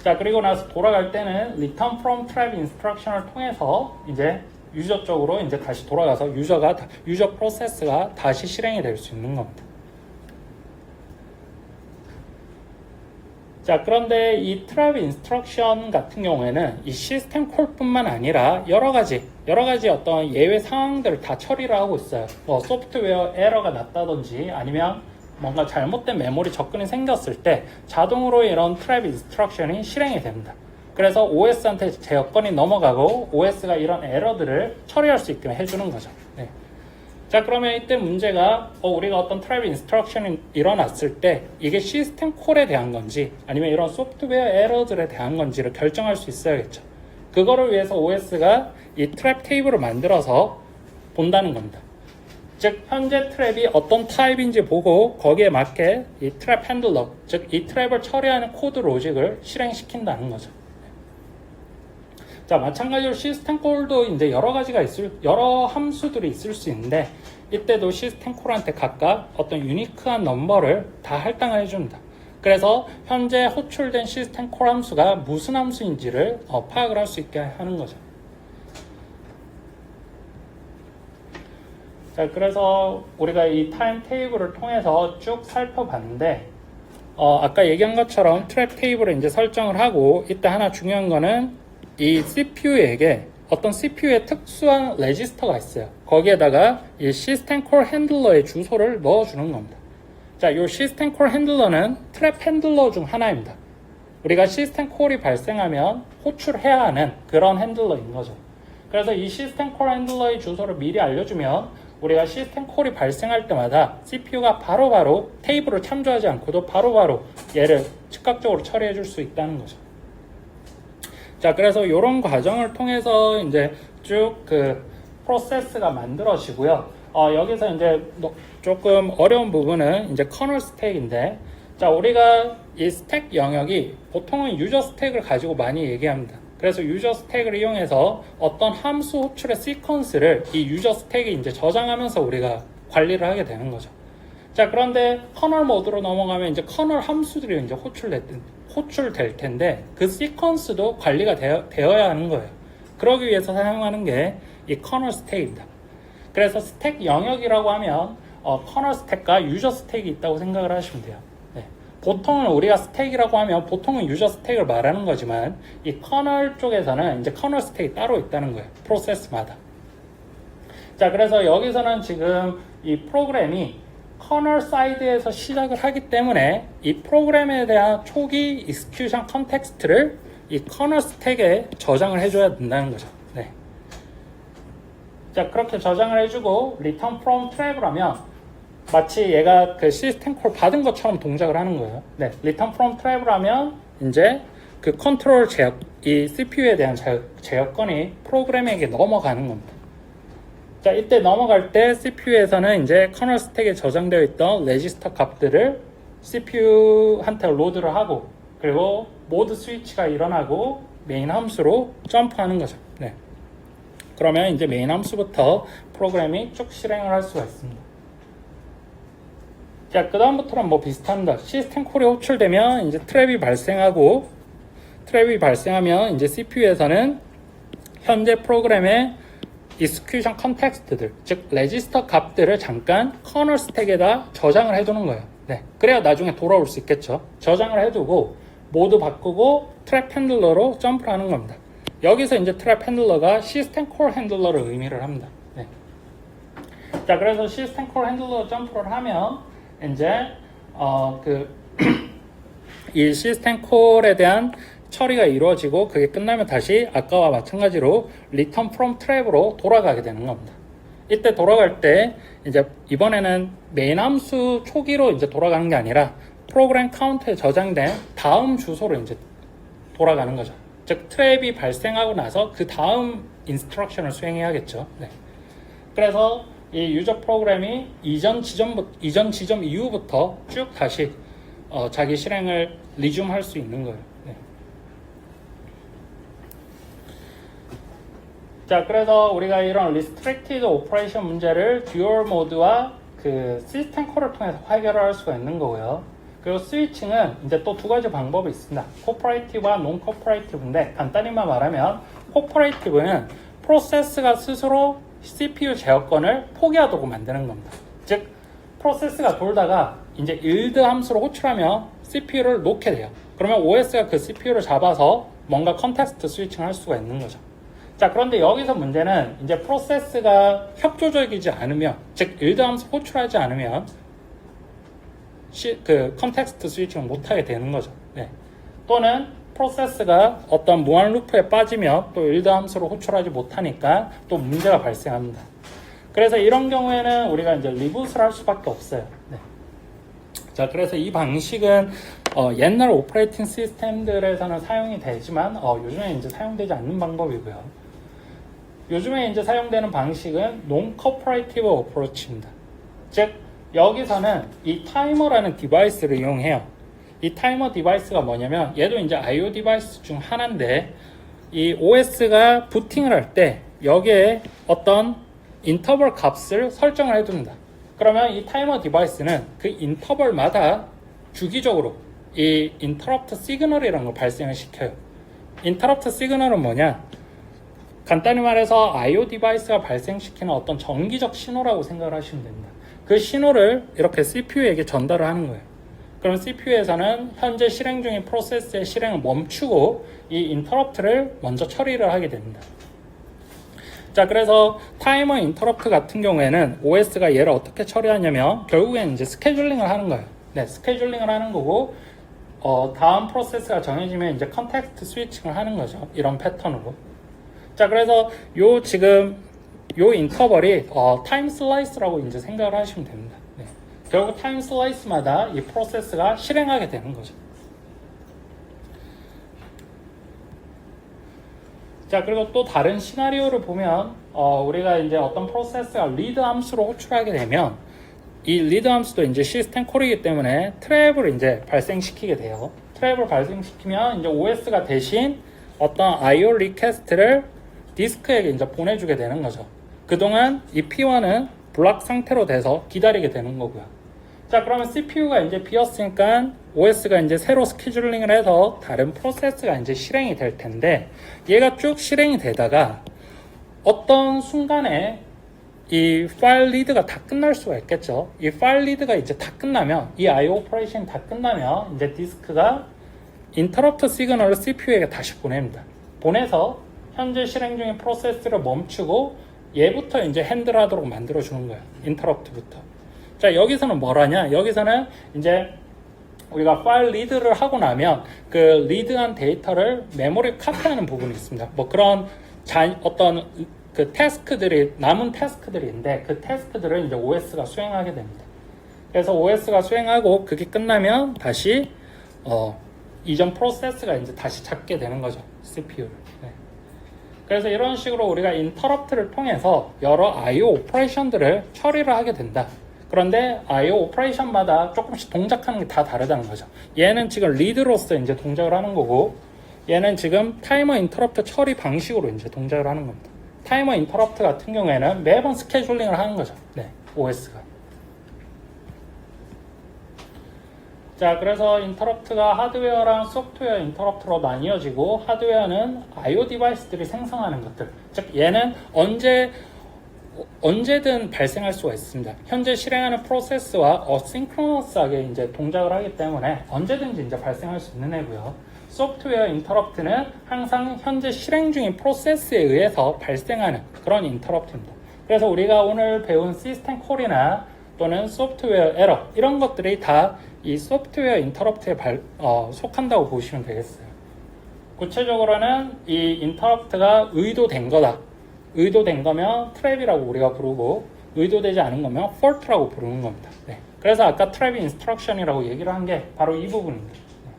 S1: 자, 그리고 나서 돌아갈 때는 return from trap instruction을 통해서 이제 유저 쪽으로 이제 다시 돌아가서 유저 프로세스가 다시 실행이 될 수 있는 겁니다. 자, 그런데 이 트랩 인스트럭션 같은 경우에는 이 시스템 콜뿐만 아니라 여러 가지 어떤 예외 상황들을 다 처리를 하고 있어요. 뭐 소프트웨어 에러가 났다든지 아니면 뭔가 잘못된 메모리 접근이 생겼을 때 자동으로 이런 트랩 인스트럭션이 실행이 됩니다. 그래서 OS한테 제 여건이 넘어가고 OS가 이런 에러들을 처리할 수 있게 해주는 거죠. 네. 자, 그러면 이때 문제가 우리가 어떤 트랩 인스트럭션이 일어났을 때 이게 시스템 콜에 대한 건지 아니면 이런 소프트웨어 에러들에 대한 건지를 결정할 수 있어야겠죠. 그거를 위해서 OS가 이 트랩 테이블을 만들어서 본다는 겁니다. 즉, 현재 트랩이 어떤 타입인지 보고 거기에 맞게 이 트랩 핸들러, 즉 이 트랩을 처리하는 코드 로직을 실행시킨다는 거죠. 자, 마찬가지로 시스템 콜도 이제 여러 함수들이 있을 수 있는데 이때도 시스템 콜한테 각각 어떤 유니크한 넘버를 다 할당을 해줍니다. 그래서 현재 호출된 시스템 콜 함수가 무슨 함수인지를 파악을 할 수 있게 하는 거죠. 자, 그래서 우리가 이 타임 테이블을 통해서 쭉 살펴봤는데 아까 얘기한 것처럼 트랩 테이블을 이제 설정을 하고 이때 하나 중요한 거는 이 CPU에게 어떤 CPU의 특수한 레지스터가 있어요. 거기에다가 이 시스템 콜 핸들러의 주소를 넣어주는 겁니다. 자, 이 시스템 콜 핸들러는 트랩 핸들러 중 하나입니다. 우리가 시스템 콜이 발생하면 호출해야 하는 그런 핸들러인 거죠. 그래서 이 시스템 콜 핸들러의 주소를 미리 알려주면 우리가 시스템 콜이 발생할 때마다 CPU가 바로바로 테이블을 참조하지 않고도 바로바로 얘를 즉각적으로 처리해 줄 수 있다는 거죠. 자, 그래서 이런 과정을 통해서 이제 쭉 그 프로세스가 만들어지고요. 여기서 이제 조금 어려운 부분은 이제 커널 스택인데, 자, 우리가 이 스택 영역이 보통은 유저 스택을 가지고 많이 얘기합니다. 그래서 유저 스택을 이용해서 어떤 함수 호출의 시퀀스를 이 유저 스택에 이제 저장하면서 우리가 관리를 하게 되는 거죠. 자, 그런데 커널 모드로 넘어가면 이제 커널 함수들이 이제 호출될 텐데 그 시퀀스도 관리가 되어야 하는 거예요. 그러기 위해서 사용하는 게 이 커널 스택입니다. 그래서 스택 영역이라고 하면 커널 스택과 유저 스택이 있다고 생각을 하시면 돼요. 네. 보통은 우리가 스택이라고 하면 보통은 유저 스택을 말하는 거지만 이 커널 쪽에서는 이제 커널 스택이 따로 있다는 거예요. 프로세스마다. 자, 그래서 여기서는 지금 이 프로그램이 커널 사이드에서 시작을 하기 때문에 이 프로그램에 대한 초기 익스큐션 컨텍스트를 이 커널 스택에 저장을 해줘야 된다는 거죠. 네. 자, 그렇게 저장을 해주고 return from trap을 하면 마치 얘가 그 시스템 콜 받은 것처럼 동작을 하는 거예요. 네. return from trap을 하면 이제 그 컨트롤 제어, 이 CPU에 대한 제어권이 프로그램에게 넘어가는 겁니다. 자, 이때 넘어갈 때 CPU에서는 이제 커널 스택에 저장되어 있던 레지스터 값들을 CPU한테 로드를 하고, 그리고 모드 스위치가 일어나고 메인 함수로 점프하는 거죠. 네. 그러면 이제 메인 함수부터 프로그램이 쭉 실행을 할 수가 있습니다. 자, 그 다음부터는 뭐 비슷합니다. 시스템 콜이 호출되면 이제 트랩이 발생하고, 트랩이 발생하면 이제 CPU에서는 현재 프로그램의 익스큐션 컨텍스트들, 즉 레지스터 값들을 잠깐 커널 스택에다 저장을 해두는 거예요. 네, 그래야 나중에 돌아올 수 있겠죠. 저장을 해두고 모드 바꾸고 트랩 핸들러로 점프를 하는 겁니다. 여기서 이제 트랩 핸들러가 시스템 콜 핸들러를 의미를 합니다. 네. 자, 그래서 시스템 콜 핸들러 점프를 하면 이제 이 시스템 콜에 대한 처리가 이루어지고 그게 끝나면 다시 아까와 마찬가지로 return from trap으로 돌아가게 되는 겁니다. 이때 돌아갈 때 이제 이번에는 메인 함수 초기로 이제 돌아가는 게 아니라 프로그램 카운트에 저장된 다음 주소로 이제 돌아가는 거죠. 즉 트랩이 발생하고 나서 그 다음 인스트럭션을 수행해야겠죠. 네. 그래서 이 유저 프로그램이 이전 지점 이후부터 쭉 다시 자기 실행을 리줌할 수 있는 거예요. 네. 자, 그래서 우리가 이런 restricted operation 문제를 듀얼 모드와 그 시스템 콜을 통해서 해결을 할 수가 있는 거고요. 그리고 스위칭은 이제 또 두 가지 방법이 있습니다. 코퍼레이티브와 논 코퍼레이티브인데 간단히만 말하면 코퍼레이티브는 프로세스가 스스로 CPU 제어권을 포기하도록 만드는 겁니다. 즉 프로세스가 돌다가 이제 일드 함수로 호출하면 CPU를 놓게 돼요. 그러면 OS가 그 CPU를 잡아서 뭔가 컨텍스트 스위칭을 할 수가 있는 거죠. 자, 그런데 여기서 문제는 이제 프로세스가 협조적이지 않으면, 즉 일드 함수 호출하지 않으면 그 컨텍스트 스위칭을 못하게 되는 거죠. 네. 또는 프로세스가 어떤 무한 루프에 빠지면 또 일드 함수로 호출하지 못하니까 또 문제가 발생합니다. 그래서 이런 경우에는 우리가 이제 리부트를 할 수밖에 없어요. 네. 자, 그래서 이 방식은 옛날 오퍼레이팅 시스템들에서는 사용이 되지만 요즘에 이제 사용되지 않는 방법이고요. 요즘에 이제 사용되는 방식은 non-cooperative approach입니다. 즉 여기서는 이 타이머라는 디바이스를 이용해요. 이 타이머 디바이스가 뭐냐면 얘도 이제 IO 디바이스 중 하나인데 이 OS가 부팅을 할 때 여기에 어떤 인터벌 값을 설정을 해둡니다. 그러면 이 타이머 디바이스는 그 인터벌마다 주기적으로 이 인터럽트 시그널이라는 걸 발생을 시켜요. 인터럽트 시그널은 뭐냐? 간단히 말해서 IO 디바이스가 발생시키는 어떤 정기적 신호라고 생각을 하시면 됩니다. 그 신호를 이렇게 CPU에게 전달을 하는 거예요. 그럼 CPU에서는 현재 실행 중인 프로세스의 실행을 멈추고 이 인터럽트를 먼저 처리를 하게 됩니다. 자, 그래서 타이머 인터럽트 같은 경우에는 OS가 얘를 어떻게 처리하냐면 결국엔 이제 스케줄링을 하는 거예요. 네, 스케줄링을 하는 거고 다음 프로세스가 정해지면 이제 컨텍스트 스위칭을 하는 거죠. 이런 패턴으로. 자, 그래서 요 지금 요 인터벌이 타임 슬라이스라고 이제 생각을 하시면 됩니다. 네. 결국 타임 슬라이스마다 이 프로세스가 실행하게 되는 거죠. 자, 그리고 또 다른 시나리오를 보면 우리가 이제 어떤 프로세스가 리드 함수로 호출하게 되면 이 리드 함수도 이제 시스템 콜이기 때문에 트랩을 이제 발생시키게 돼요. 트랩을 발생시키면 이제 OS가 대신 어떤 IO 리퀘스트를 디스크에게 이제 보내주게 되는 거죠. 그동안 이 P1은 블락 상태로 돼서 기다리게 되는 거고요. 자, 그러면 CPU가 이제 비었으니까 OS가 이제 새로 스케줄링을 해서 다른 프로세스가 이제 실행이 될 텐데, 얘가 쭉 실행이 되다가 어떤 순간에 이 파일 리드가 다 끝날 수가 있겠죠. 이 파일 리드가 이제 다 끝나면, 이 IO 오퍼레이션이 다 끝나면 이제 디스크가 인터럽트 시그널을 CPU에게 다시 보냅니다. 보내서 현재 실행 중인 프로세스를 멈추고 얘부터 이제 핸들하도록 만들어주는 거예요. 인터럽트부터. 자, 여기서는 뭘 하냐? 여기서는 이제 우리가 파일 리드를 하고 나면 그 리드한 데이터를 메모리 카피하는 부분이 있습니다. 뭐 그런 어떤 그 태스크들이, 남은 태스크들인데 그 태스크들을 이제 OS가 수행하게 됩니다. 그래서 OS가 수행하고 그게 끝나면 다시 이전 프로세스가 이제 다시 잡게 되는 거죠. CPU를. 네. 그래서 이런 식으로 우리가 인터럽트를 통해서 여러 IO 오퍼레이션들을 처리를 하게 된다. 그런데 IO 오퍼레이션마다 조금씩 동작하는 게 다 다르다는 거죠. 얘는 지금 리드로서 이제 동작을 하는 거고, 얘는 지금 타이머 인터럽트 처리 방식으로 이제 동작을 하는 겁니다. 타이머 인터럽트 같은 경우에는 매번 스케줄링을 하는 거죠. 네, OS가. 자, 그래서 인터럽트가 하드웨어랑 소프트웨어 인터럽트로 나뉘어지고, 하드웨어는 IO 디바이스들이 생성하는 것들, 즉 얘는 언제든 발생할 수가 있습니다. 현재 실행하는 프로세스와 어싱크로너스하게 이제 동작을 하기 때문에 언제든지 이제 발생할 수 있는 애고요. 소프트웨어 인터럽트는 항상 현재 실행 중인 프로세스에 의해서 발생하는 그런 인터럽트입니다. 그래서 우리가 오늘 배운 시스템 콜이나 또는 소프트웨어 에러 이런 것들이 다 이 소프트웨어 인터럽트에 속한다고 보시면 되겠어요. 구체적으로는 이 인터럽트가 의도된 거다. 의도된 거면 트랩이라고 우리가 부르고, 의도되지 않은 거면 fault라고 부르는 겁니다. 네. 그래서 아까 트랩이 인스트럭션이라고 얘기를 한 게 바로 이 부분입니다. 네.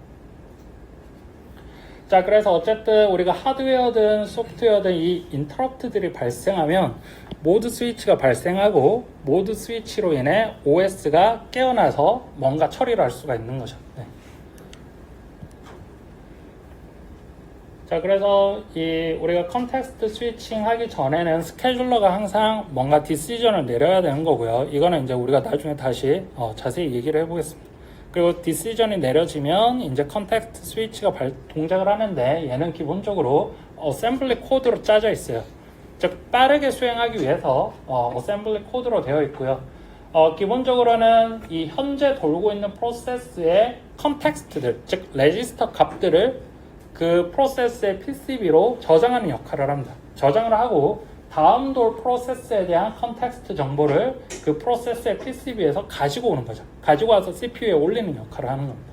S1: 자, 그래서 어쨌든 우리가 하드웨어든 소프트웨어든 이 인터럽트들이 발생하면 모드 스위치가 발생하고, 모드 스위치로 인해 OS가 깨어나서 뭔가 처리를 할 수가 있는 거죠. 네. 자, 그래서 우리가 컨텍스트 스위칭 하기 전에는 스케줄러가 항상 뭔가 디시전을 내려야 되는 거고요. 이거는 이제 우리가 나중에 다시 자세히 얘기를 해보겠습니다. 그리고 디시전이 내려지면 이제 컨텍스트 스위치가 동작을 하는데, 얘는 기본적으로 어셈블리 코드로 짜져 있어요. 즉 빠르게 수행하기 위해서 어셈블리 코드로 되어 있고요. 기본적으로는 이 현재 돌고 있는 프로세스의 컨텍스트들, 즉 레지스터 값들을 그 프로세스의 PCB로 저장하는 역할을 합니다. 저장을 하고 다음 돌 프로세스에 대한 컨텍스트 정보를 그 프로세스의 PCB에서 가지고 오는 거죠. 가지고 와서 CPU에 올리는 역할을 하는 겁니다.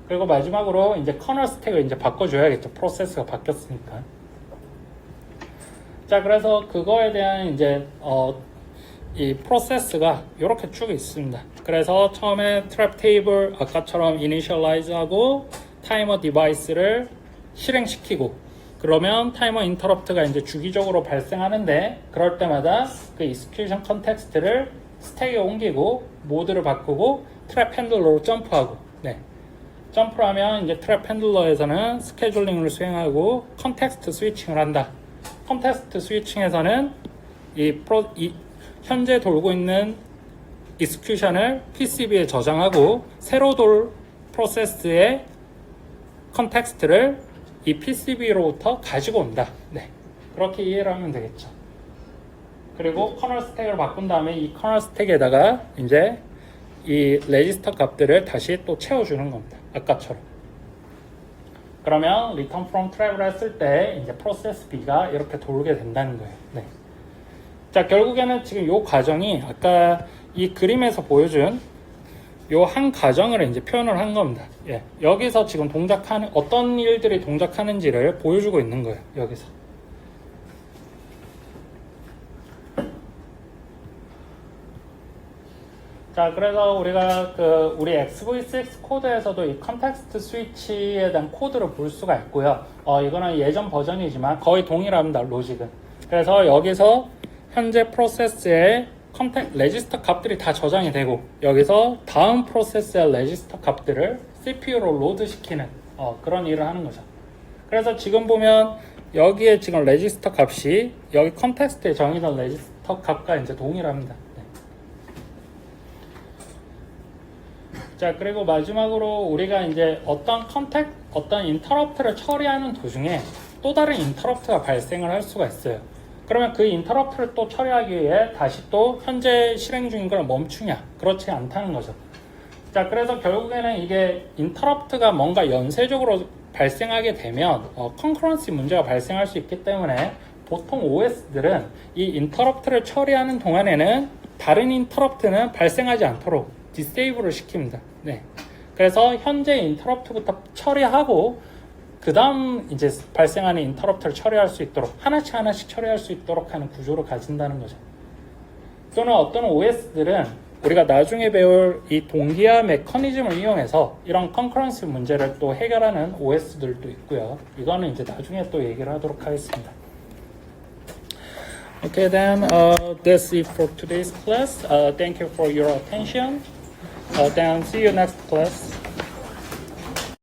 S1: 그리고 마지막으로 이제 커널 스택을 이제 바꿔줘야겠죠. 프로세스가 바뀌었으니까. 자, 그래서 그거에 대한 이제 이 프로세스가 이렇게 쭉 있습니다. 그래서 처음에 트랩 테이블 아까처럼 이니셜라이즈하고 타이머 디바이스를 실행시키고, 그러면 타이머 인터럽트가 이제 주기적으로 발생하는데, 그럴 때마다 그 익스큐션 컨텍스트를 스택에 옮기고 모드를 바꾸고 트랩 핸들러로 점프하고, 네. 점프를 하면 이제 트랩 핸들러에서는 스케줄링을 수행하고 컨텍스트 스위칭을 한다. 컨텍스트 스위칭에서는 현재 돌고 있는 익스큐션을 PCB에 저장하고 새로 돌 프로세스의 컨텍스트를 이 PCB로부터 가지고 온다. 네, 그렇게 이해를 하면 되겠죠. 그리고 커널 스택을 바꾼 다음에 이 커널 스택에다가 이제 이 레지스터 값들을 다시 또 채워주는 겁니다. 아까처럼. 그러면 return from trap을 했을 때 이제 프로세스 B가 이렇게 돌게 된다는 거예요. 네. 자, 결국에는 지금 이 과정이 아까 이 그림에서 보여준 요 한 과정을 이제 표현을 한 겁니다. 예. 여기서 지금 동작하는 어떤 일들이 동작하는지를 보여주고 있는 거예요. 여기서. 자, 그래서 우리가 우리 XV6 코드에서도 이 컨텍스트 스위치에 대한 코드를 볼 수가 있고요. 이거는 예전 버전이지만 거의 동일합니다, 로직은. 그래서 여기서 현재 프로세스의 레지스터 값들이 다 저장이 되고, 여기서 다음 프로세스의 레지스터 값들을 CPU로 로드 시키는 그런 일을 하는 거죠. 그래서 지금 보면 여기에 지금 레지스터 값이 여기 컨텍스트에 정의된 레지스터 값과 이제 동일합니다. 자, 그리고 마지막으로 우리가 이제 어떤 인터럽트를 처리하는 도중에 또 다른 인터럽트가 발생을 할 수가 있어요. 그러면 그 인터럽트를 또 처리하기 위해 다시 또 현재 실행 중인 걸 멈추냐? 그렇지 않다는 거죠. 자, 그래서 결국에는 이게 인터럽트가 뭔가 연쇄적으로 발생하게 되면 컨커런시 문제가 발생할 수 있기 때문에 보통 OS들은 이 인터럽트를 처리하는 동안에는 다른 인터럽트는 발생하지 않도록 디세이블을 시킵니다. 네. 그래서 현재 인터럽트부터 처리하고 그 다음 이제 발생하는 인터럽트를 처리할 수 있도록 하나씩 처리할 수 있도록 하는 구조를 가진다는 거죠. 또는 어떤 OS들은 우리가 나중에 배울 이 동기화 메커니즘을 이용해서 이런 컨커런시 문제를 또 해결하는 OS들도 있고요. 이거는 이제 나중에 또 얘기를 하도록 하겠습니다. Okay, then that's it for today's class. Thank you for your attention. Then see you next class.